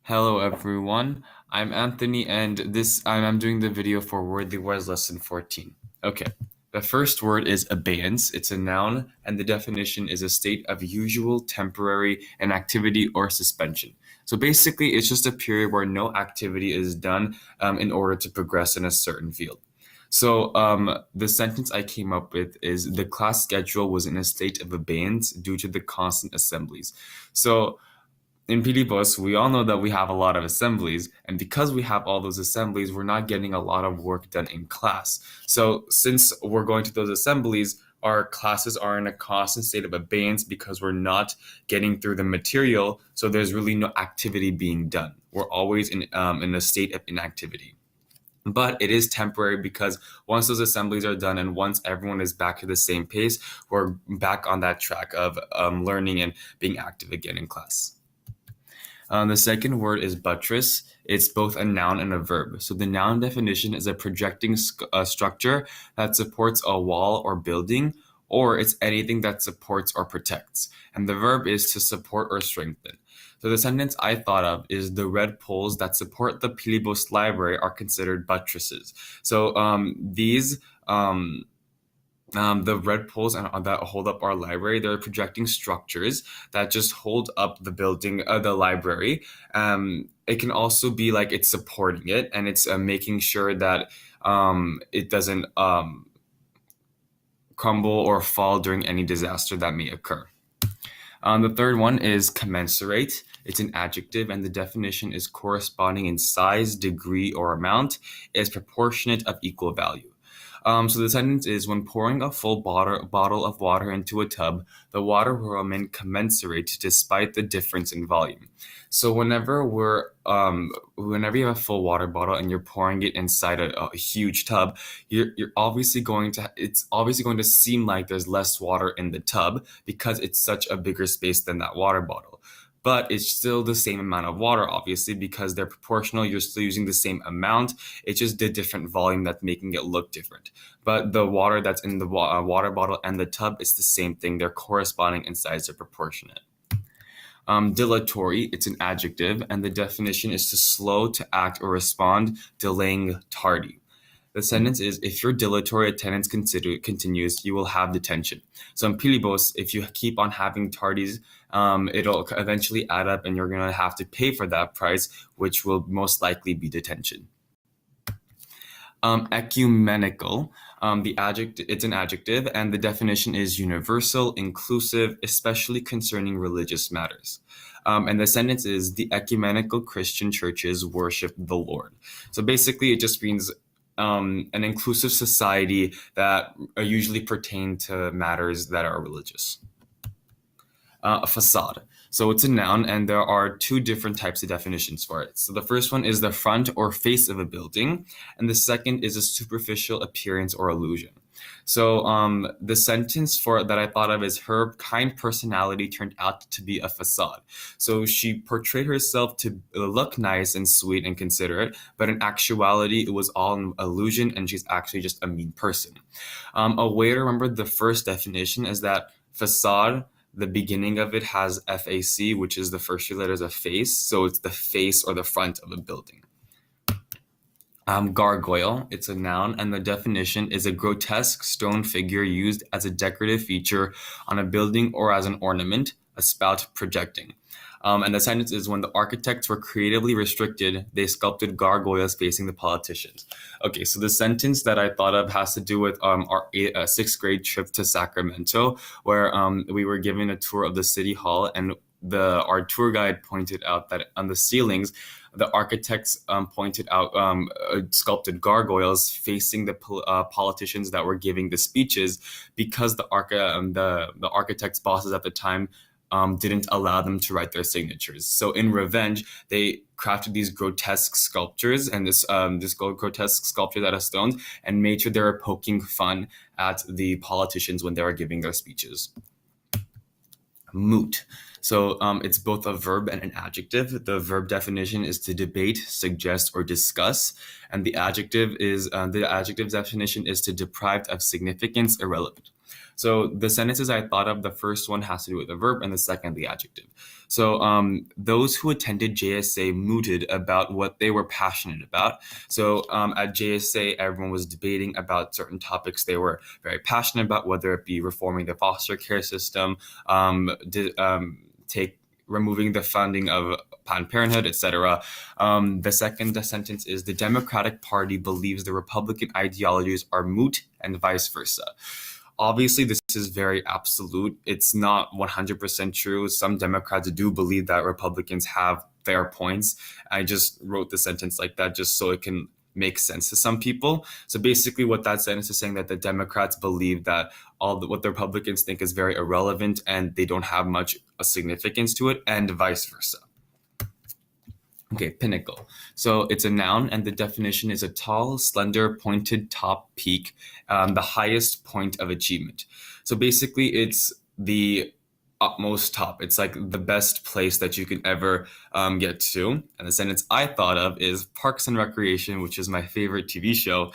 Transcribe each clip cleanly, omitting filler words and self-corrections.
Hello everyone, I'm Anthony and I'm doing the video for Worthy Words lesson 14. Okay, the first word is abeyance. It's a noun and the definition is a state of usual, temporary inactivity or suspension. So basically it's just a period where no activity is done in order to progress in a certain field. So the sentence I came up with is the class schedule was in a state of abeyance due to the constant assemblies. So in PD Bus, we all know that we have a lot of assemblies, and because we have all those assemblies, we're not getting a lot of work done in class. So since we're going to those assemblies, our classes are in a constant state of abeyance because we're not getting through the material, so there's really no activity being done. We're always in a state of inactivity. But it is temporary because once those assemblies are done and once everyone is back to the same pace, we're back on that track of learning and being active again in class. The second word is buttress. It's both a noun and a verb. So the noun definition is a projecting structure that supports a wall or building, or it's anything that supports or protects. And the verb is to support or strengthen. So the sentence I thought of is the red poles that support the Pilibos library are considered buttresses. So these the red poles that hold up our library, they're projecting structures that just hold up the building, the library. It can also be like it's supporting it and it's making sure that it doesn't crumble or fall during any disaster that may occur. The third one is commensurate. It's an adjective, and the definition is corresponding in size, degree, or amount, is proportionate of equal value. So the sentence is, when pouring a full bottle of water into a tub, the water will remain commensurate despite the difference in volume. So whenever you have a full water bottle and you're pouring it inside a huge tub, it's obviously going to seem like there's less water in the tub because it's such a bigger space than that water bottle. But it's still the same amount of water, obviously, because they're proportional. You're still using the same amount. It's just the different volume that's making it look different. But the water that's in the water bottle and the tub is the same thing. They're corresponding in size. They're proportionate. Dilatory, it's an adjective, and the definition is to slow to act or respond, delaying, tardy. The sentence is, if your dilatory attendance continues, you will have detention. So in Pilibos, if you keep on having tardies, it'll eventually add up and you're going to have to pay for that price, which will most likely be detention. Ecumenical, it's an adjective, and the definition is universal, inclusive, especially concerning religious matters. And the sentence is, the ecumenical Christian churches worship the Lord. So basically, it just means an inclusive society that usually pertain to matters that are religious. A facade. So it's a noun, and there are two different types of definitions for it. So the first one is the front or face of a building, and the second is a superficial appearance or illusion. So the sentence that I thought of is, her kind personality turned out to be a facade. So she portrayed herself to look nice and sweet and considerate, but in actuality, it was all an illusion, and she's actually just a mean person. A way to remember the first definition is that facade, the beginning of it has FAC, which is the first three letters of face. So it's the face or the front of a building. Gargoyle, it's a noun, and the definition is a grotesque stone figure used as a decorative feature on a building or as an ornament, a spout projecting. And the sentence is, when the architects were creatively restricted, they sculpted gargoyles facing the politicians. Okay, so the sentence that I thought of has to do with our sixth grade trip to Sacramento, where we were given a tour of the city hall, and our tour guide pointed out that on the ceilings, the architects pointed out sculpted gargoyles facing the politicians that were giving the speeches, because the architects' bosses at the time didn't allow them to write their signatures. So in revenge, they crafted these grotesque sculptures and this grotesque sculpture out of stones, and made sure they were poking fun at the politicians when they were giving their speeches. Moot. So it's both a verb and an adjective. The verb definition is to debate, suggest, or discuss, and the adjective's definition is to deprived of significance, irrelevant. So the sentences I thought of, the first one has to do with the verb and the second the adjective. So those who attended JSA mooted about what they were passionate about. So at JSA, everyone was debating about certain topics they were very passionate about, whether it be reforming the foster care system, removing the funding of Planned Parenthood, etc. The second sentence is the Democratic Party believes the Republican ideologies are moot and vice versa. Obviously, this is very absolute. It's not 100% true. Some Democrats do believe that Republicans have fair points. I just wrote the sentence like that just so it can make sense to some people. So basically what that sentence is saying that the Democrats believe that what the Republicans think is very irrelevant and they don't have much significance to it, and vice versa. Okay, pinnacle. So it's a noun, and the definition is a tall, slender, pointed top peak, the highest point of achievement. So basically, it's the utmost top. It's like the best place that you can ever get to. And the sentence I thought of is Parks and Recreation, which is my favorite TV show,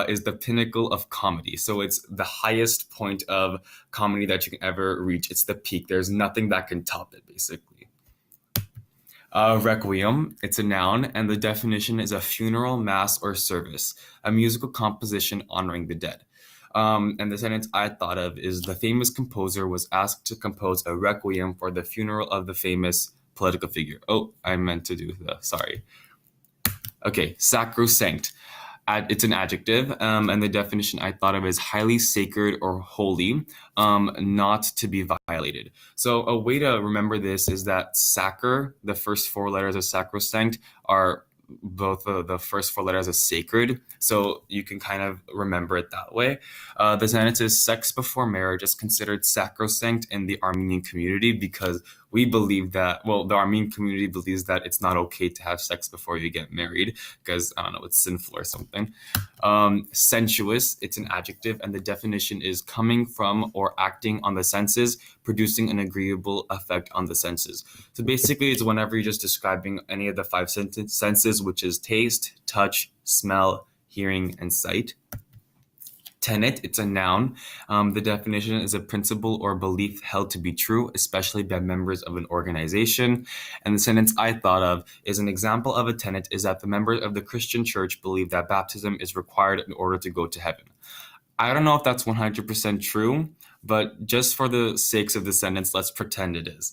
is the pinnacle of comedy. So it's the highest point of comedy that you can ever reach. It's the peak. There's nothing that can top it, basically. Requiem, it's a noun, and the definition is a funeral, mass, or service, a musical composition honoring the dead. And the sentence I thought of is the famous composer was asked to compose a requiem for the funeral of the famous political figure. Oh, I meant to do sorry. Okay, sacrosanct. It's an adjective, and the definition I thought of is highly sacred or holy, not to be violated. So a way to remember this is that sacre, the first four letters of sacrosanct, are both the first four letters of sacred, so you can kind of remember it that way. The sentence is sex before marriage is considered sacrosanct in the Armenian community because we believe that, well, the Armenian community believes that it's not okay to have sex before you get married because, I don't know, it's sinful or something. Sensuous, it's an adjective, and the definition is coming from or acting on the senses, producing an agreeable effect on the senses. So basically, it's whenever you're just describing any of the five senses, which is taste, touch, smell, hearing, and sight. Tenet, it's a noun. The definition is a principle or belief held to be true, especially by members of an organization. And the sentence I thought of is an example of a tenet is that the members of the Christian church believe that baptism is required in order to go to heaven. I don't know if that's 100% true, but just for the sakes of the sentence, let's pretend it is.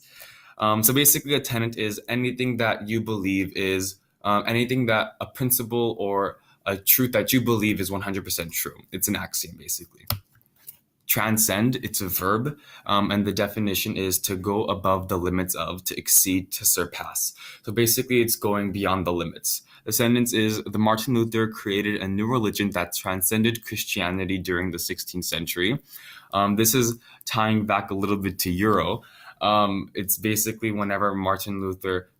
So basically, a tenet is anything that you believe is anything that a principle or a truth that you believe is 100% true. It's an axiom, basically. Transcend, it's a verb, and the definition is to go above the limits of, to exceed, to surpass. So basically, it's going beyond the limits. The sentence is, the Martin Luther created a new religion that transcended Christianity during the 16th century. This is tying back a little bit to Euro. It's basically whenever Martin Luther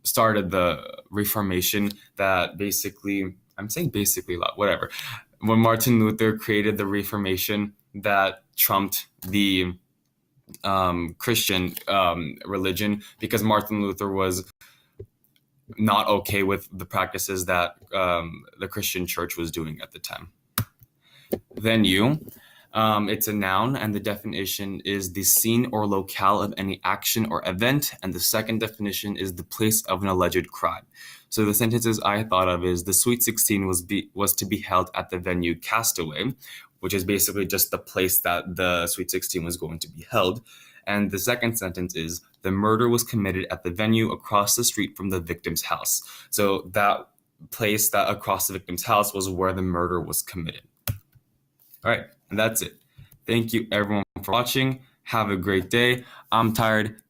started the Reformation that basically, I'm saying basically a lot, whatever. When Martin Luther created the Reformation that trumped the Christian religion because Martin Luther was not okay with the practices that the Christian church was doing at the time. Venue. It's a noun, and the definition is the scene or locale of any action or event, and the second definition is the place of an alleged crime. So the sentences I thought of is the Sweet 16 was to be held at the venue Castaway, which is basically just the place that the Sweet 16 was going to be held. And the second sentence is the murder was committed at the venue across the street from the victim's house. So that place that across the victim's house was where the murder was committed. All right, and that's it. Thank you everyone for watching. Have a great day. I'm tired.